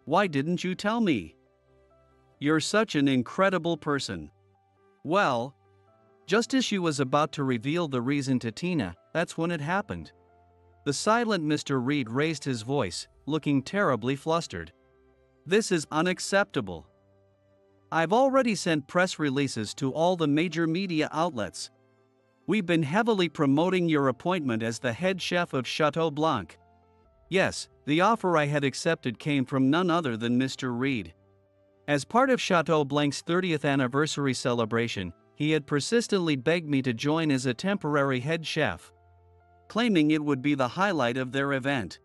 Why didn't you tell me? You're such an incredible person. Well, just as she was about to reveal the reason to Tina, that's when it happened. The silent Mr. Reed raised his voice, looking terribly flustered. This is unacceptable. I've already sent press releases to all the major media outlets. We've been heavily promoting your appointment as the head chef of Chateau Blanc. Yes, the offer I had accepted came from none other than Mr. Reed. As part of Chateau Blanc's 30th anniversary celebration, he had persistently begged me to join as a temporary head chef, claiming it would be the highlight of their event.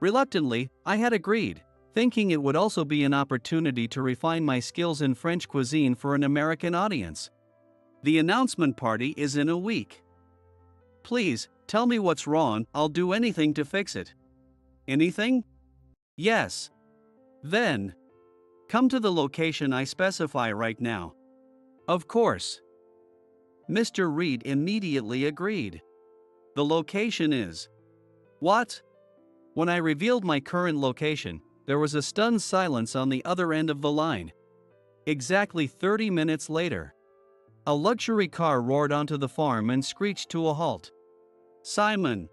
Reluctantly, I had agreed, thinking it would also be an opportunity to refine my skills in French cuisine for an American audience. The announcement party is in a week. Please, tell me what's wrong, I'll do anything to fix it. Anything? Yes. Then, come to the location I specify right now. Of course. Mr. Reed immediately agreed. The location is. What? When I revealed my current location, there was a stunned silence on the other end of the line. Exactly 30 minutes later, a luxury car roared onto the farm and screeched to a halt. Simon!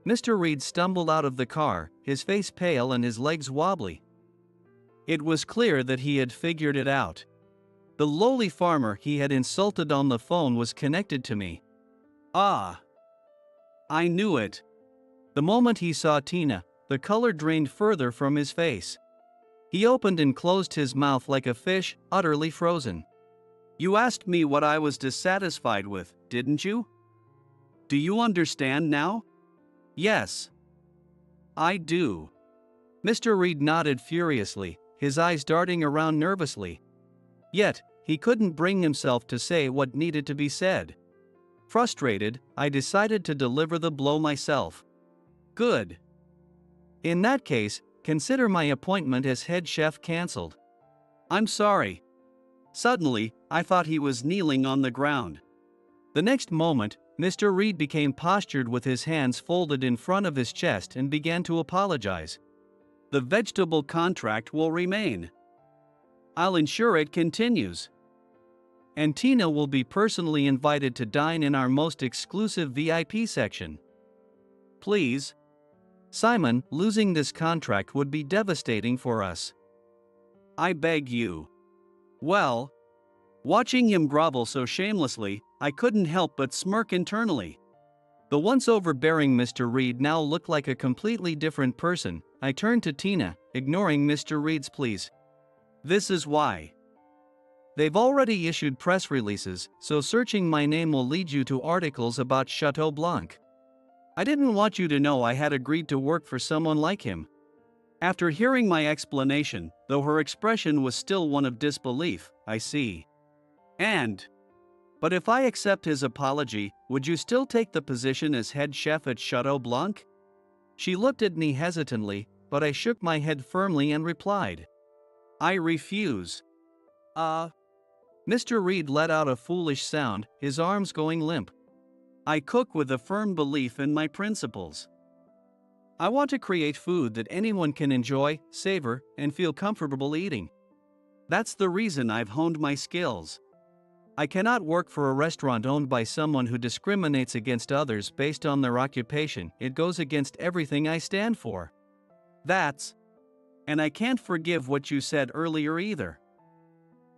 Mr. Reed stumbled out of the car, his face pale and his legs wobbly. It was clear that he had figured it out. The lowly farmer he had insulted on the phone was connected to me. Ah! I knew it. The moment he saw Tina, the color drained further from his face. He opened and closed his mouth like a fish, utterly frozen. You asked me what I was dissatisfied with, didn't you? Do you understand now? Yes. I do. Mr. Reed nodded furiously, his eyes darting around nervously. Yet, he couldn't bring himself to say what needed to be said. Frustrated, I decided to deliver the blow myself. Good. In that case, consider my appointment as head chef cancelled. I'm sorry. Suddenly, I thought he was kneeling on the ground. The next moment, Mr. Reed became postured with his hands folded in front of his chest and began to apologize. The vegetable contract will remain. I'll ensure it continues. And Tina will be personally invited to dine in our most exclusive VIP section. Please. Simon, losing this contract would be devastating for us. I beg you. Well, watching him grovel so shamelessly, I couldn't help but smirk internally. The once overbearing Mr. Reed now looked like a completely different person. I turned to Tina, ignoring Mr. Reed's pleas. This is why. They've already issued press releases, so searching my name will lead you to articles about Chateau Blanc. I didn't want you to know I had agreed to work for someone like him. After hearing my explanation, though her expression was still one of disbelief, I see. But if I accept his apology, would you still take the position as head chef at Chateau Blanc? She looked at me hesitantly, but I shook my head firmly and replied. I refuse. Mr. Reed let out a foolish sound, his arms going limp. I cook with a firm belief in my principles. I want to create food that anyone can enjoy, savor, and feel comfortable eating. That's the reason I've honed my skills. I cannot work for a restaurant owned by someone who discriminates against others based on their occupation. It goes against everything I stand for. And I can't forgive what you said earlier either.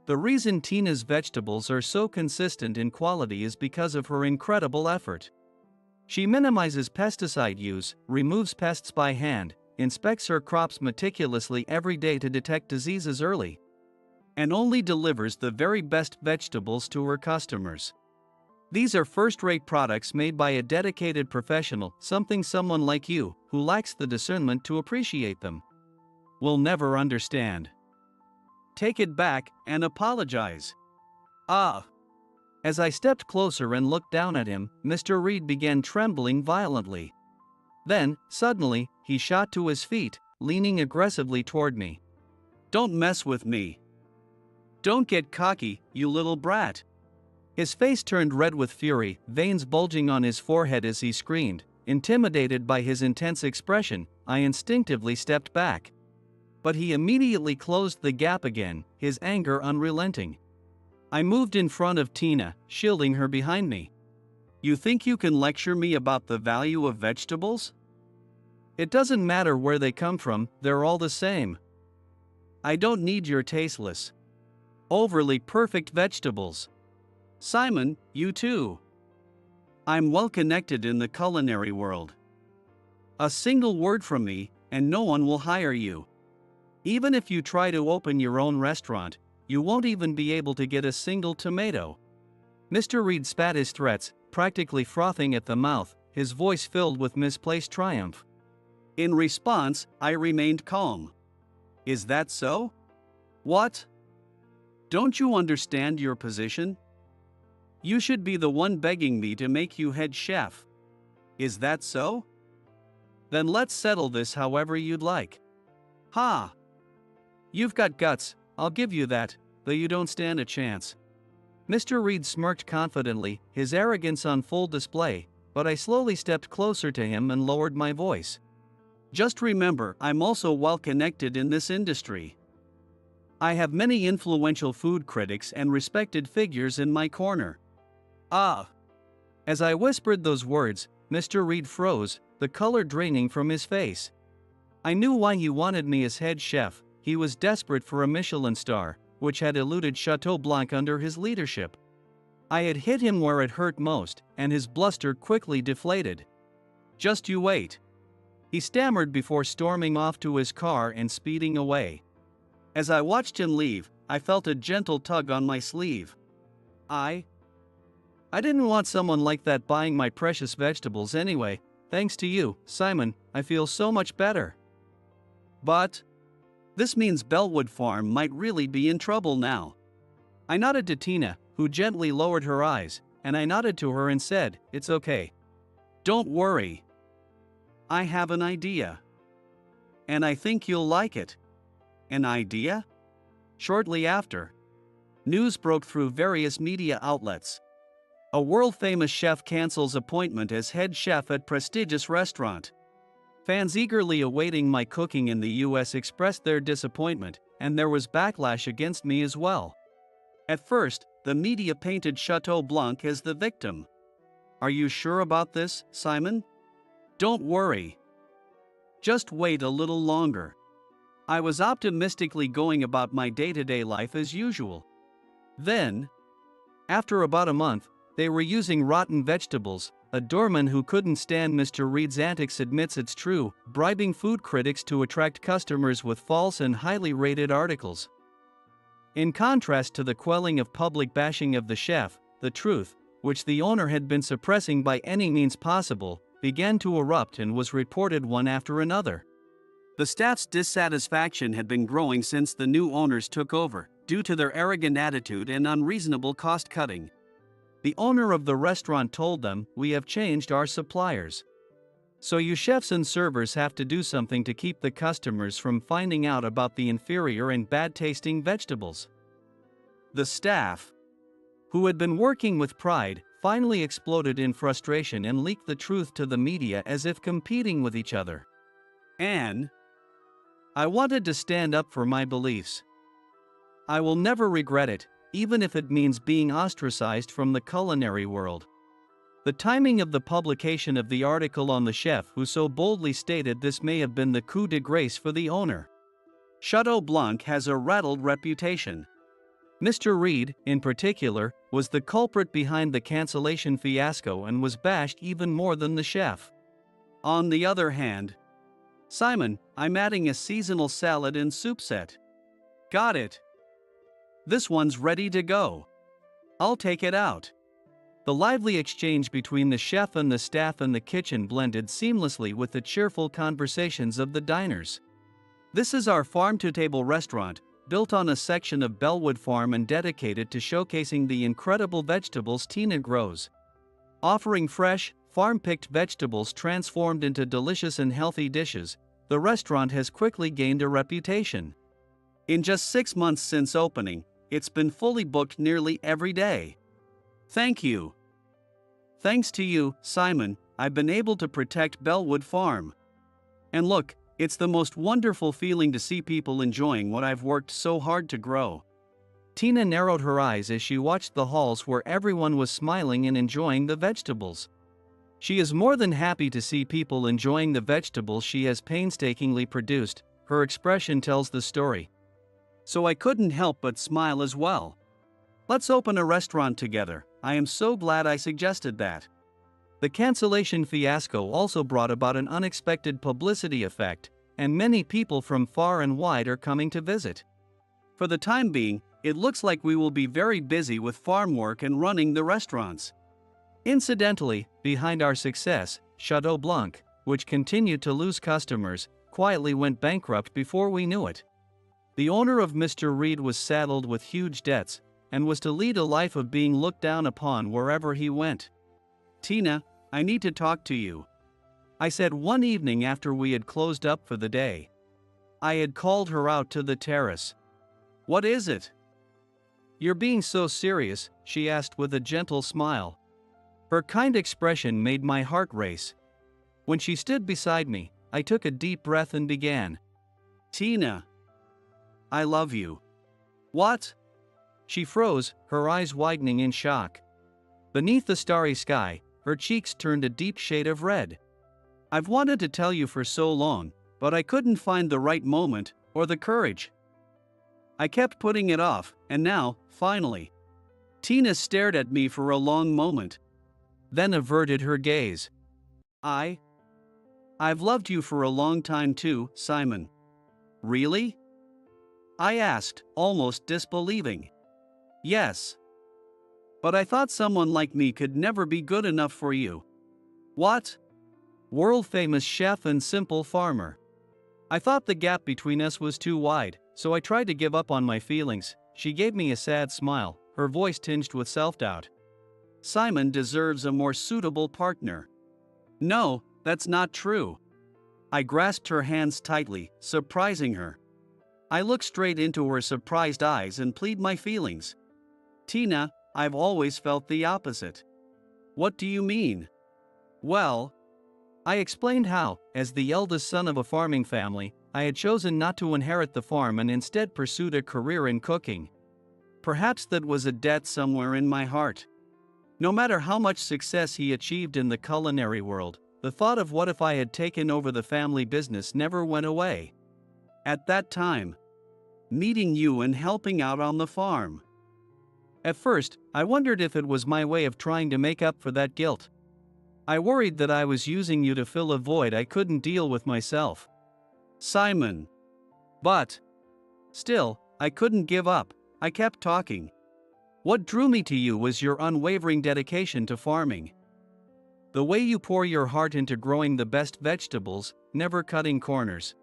The reason Tina's vegetables are so consistent in quality is because of her incredible effort. She minimizes pesticide use, removes pests by hand, inspects her crops meticulously every day to detect diseases early, and only delivers the very best vegetables to her customers. These are first-rate products made by a dedicated professional, something someone like you, who lacks the discernment to appreciate them, will never understand. Take it back and apologize. As I stepped closer and looked down at him, Mr. Reed began trembling violently. Then, suddenly, he shot to his feet, leaning aggressively toward me. Don't mess with me. Don't get cocky, you little brat. His face turned red with fury, veins bulging on his forehead as he screamed. Intimidated by his intense expression, I instinctively stepped back. But he immediately closed the gap again, his anger unrelenting. I moved in front of Tina, shielding her behind me. You think you can lecture me about the value of vegetables? It doesn't matter where they come from, they're all the same. I don't need your tasteless, overly perfect vegetables. Simon, you too. I'm well connected in the culinary world. A single word from me, and no one will hire you. Even if you try to open your own restaurant, you won't even be able to get a single tomato. Mr. Reed spat his threats, practically frothing at the mouth, his voice filled with misplaced triumph. In response, I remained calm. Is that so? What? Don't you understand your position? You should be the one begging me to make you head chef. Is that so? Then let's settle this however you'd like. Ha! You've got guts, I'll give you that, though you don't stand a chance. Mr. Reed smirked confidently, his arrogance on full display, but I slowly stepped closer to him and lowered my voice. Just remember, I'm also well connected in this industry. I have many influential food critics and respected figures in my corner. Ah! As I whispered those words, Mr. Reed froze, the color draining from his face. I knew why he wanted me as head chef. He was desperate for a Michelin star, which had eluded Chateau Blanc under his leadership. I had hit him where it hurt most, and his bluster quickly deflated. Just you wait. He stammered before storming off to his car and speeding away. As I watched him leave, I felt a gentle tug on my sleeve. I didn't want someone like that buying my precious vegetables anyway. Thanks to you, Simon, I feel so much better. But this means Bellwood Farm might really be in trouble now. I nodded to Tina, who gently lowered her eyes, and I nodded to her and said, "It's okay. Don't worry. I have an idea. And I think you'll like it." An idea? Shortly after, news broke through various media outlets. A world-famous chef cancels appointment as head chef at prestigious restaurant. Fans eagerly awaiting my cooking in the US expressed their disappointment, and there was backlash against me as well. At first, the media painted Chateau Blanc as the victim. Are you sure about this, Simon? Don't worry. Just wait a little longer. I was optimistically going about my day-to-day life as usual. Then, after about a month, they were using rotten vegetables. A doorman who couldn't stand Mr. Reed's antics admits it's true, bribing food critics to attract customers with false and highly rated articles. In contrast to the quelling of public bashing of the chef, the truth, which the owner had been suppressing by any means possible, began to erupt and was reported one after another. The staff's dissatisfaction had been growing since the new owners took over, due to their arrogant attitude and unreasonable cost-cutting. The owner of the restaurant told them, "We have changed our suppliers. So you chefs and servers have to do something to keep the customers from finding out about the inferior and bad-tasting vegetables." The staff, who had been working with pride, finally exploded in frustration and leaked the truth to the media as if competing with each other. And I wanted to stand up for my beliefs. I will never regret it, even if it means being ostracized from the culinary world. The timing of the publication of the article on the chef who so boldly stated this may have been the coup de grace for the owner. Chateau Blanc has a rattled reputation. Mr. Reed, in particular, was the culprit behind the cancellation fiasco and was bashed even more than the chef. On the other hand, Simon, I'm adding a seasonal salad and soup set. Got it. This one's ready to go. I'll take it out. The lively exchange between the chef and the staff in the kitchen blended seamlessly with the cheerful conversations of the diners. This is our farm-to-table restaurant, built on a section of Bellwood Farm and dedicated to showcasing the incredible vegetables Tina grows. Offering fresh, farm-picked vegetables transformed into delicious and healthy dishes, the restaurant has quickly gained a reputation. In just 6 months since opening, it's been fully booked nearly every day. Thank you. Thanks to you, Simon, I've been able to protect Bellwood Farm. And look, it's the most wonderful feeling to see people enjoying what I've worked so hard to grow. Tina narrowed her eyes as she watched the halls where everyone was smiling and enjoying the vegetables. She is more than happy to see people enjoying the vegetables she has painstakingly produced. Her expression tells the story. So I couldn't help but smile as well. Let's open a restaurant together. I am so glad I suggested that. The cancellation fiasco also brought about an unexpected publicity effect, and many people from far and wide are coming to visit. For the time being, it looks like we will be very busy with farm work and running the restaurants. Incidentally, behind our success, Chateau Blanc, which continued to lose customers, quietly went bankrupt before we knew it. The owner of Mr. Reed was saddled with huge debts, and was to lead a life of being looked down upon wherever he went. "Tina, I need to talk to you," I said one evening after we had closed up for the day. I had called her out to the terrace. "What is it?" "You're being so serious," she asked with a gentle smile. Her kind expression made my heart race. When she stood beside me, I took a deep breath and began. "Tina, I love you." "What?" She froze, her eyes widening in shock. Beneath the starry sky, her cheeks turned a deep shade of red. "I've wanted to tell you for so long, but I couldn't find the right moment, or the courage. I kept putting it off, and now, finally." Tina stared at me for a long moment, then averted her gaze. I've loved you for a long time too, Simon." "Really?" I asked, almost disbelieving. "Yes. But I thought someone like me could never be good enough for you." "What?" "World-famous chef and simple farmer. I thought the gap between us was too wide, so I tried to give up on my feelings." She gave me a sad smile, her voice tinged with self-doubt. "Simon deserves a more suitable partner." "No, that's not true." I grasped her hands tightly, surprising her. I looked straight into her surprised eyes and pleaded my feelings. "Tina, I've always felt the opposite." "What do you mean?" "Well," I explained how, as the eldest son of a farming family, I had chosen not to inherit the farm and instead pursued a career in cooking. Perhaps that was a debt somewhere in my heart. No matter how much success he achieved in the culinary world, the thought of what if I had taken over the family business never went away. At that time, meeting you and helping out on the farm. At first, I wondered if it was my way of trying to make up for that guilt. I worried that I was using you to fill a void I couldn't deal with myself. "Simon." But still, I couldn't give up. I kept talking. "What drew me to you was your unwavering dedication to farming. The way you pour your heart into growing the best vegetables, never cutting corners.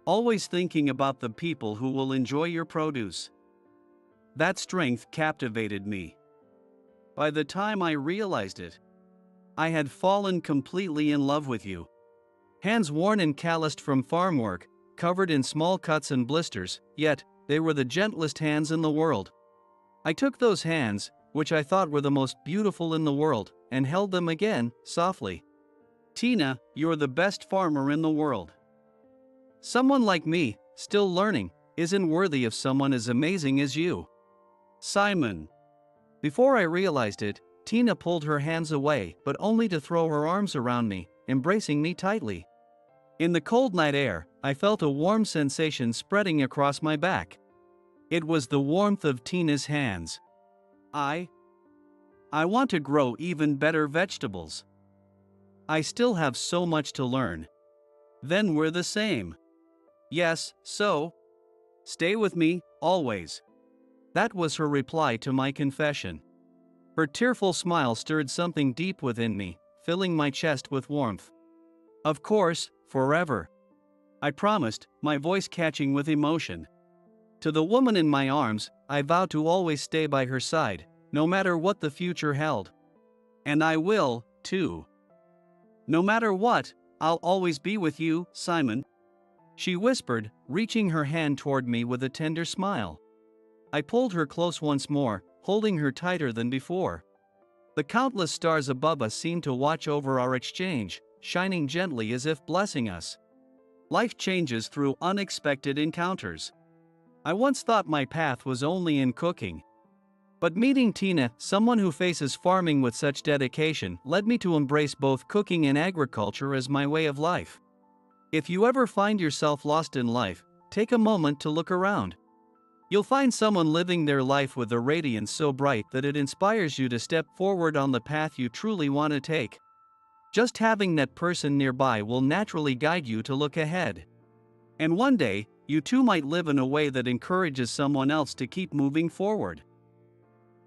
Always thinking about the people who will enjoy your produce. That strength captivated me. By the time I realized it, I had fallen completely in love with you." Hands worn and calloused from farm work, covered in small cuts and blisters, yet they were the gentlest hands in the world. I took those hands, which I thought were the most beautiful in the world, and held them again, softly. "Tina, you're the best farmer in the world. Someone like me, still learning, isn't worthy of someone as amazing as you." "Simon." Before I realized it, Tina pulled her hands away, but only to throw her arms around me, embracing me tightly. In the cold night air, I felt a warm sensation spreading across my back. It was the warmth of Tina's hands. I want to grow even better vegetables. I still have so much to learn." "Then we're the same." "Yes, so stay with me, always." That was her reply to my confession. Her tearful smile stirred something deep within me, filling my chest with warmth. "Of course, forever," I promised, my voice catching with emotion. To the woman in my arms, I vowed to always stay by her side, no matter what the future held. "And I will, too. No matter what, I'll always be with you, Simon," she whispered, reaching her hand toward me with a tender smile. I pulled her close once more, holding her tighter than before. The countless stars above us seemed to watch over our exchange, shining gently as if blessing us. Life changes through unexpected encounters. I once thought my path was only in cooking. But meeting Tina, someone who faces farming with such dedication, led me to embrace both cooking and agriculture as my way of life. If you ever find yourself lost in life, take a moment to look around. You'll find someone living their life with a radiance so bright that it inspires you to step forward on the path you truly want to take. Just having that person nearby will naturally guide you to look ahead. And one day, you too might live in a way that encourages someone else to keep moving forward.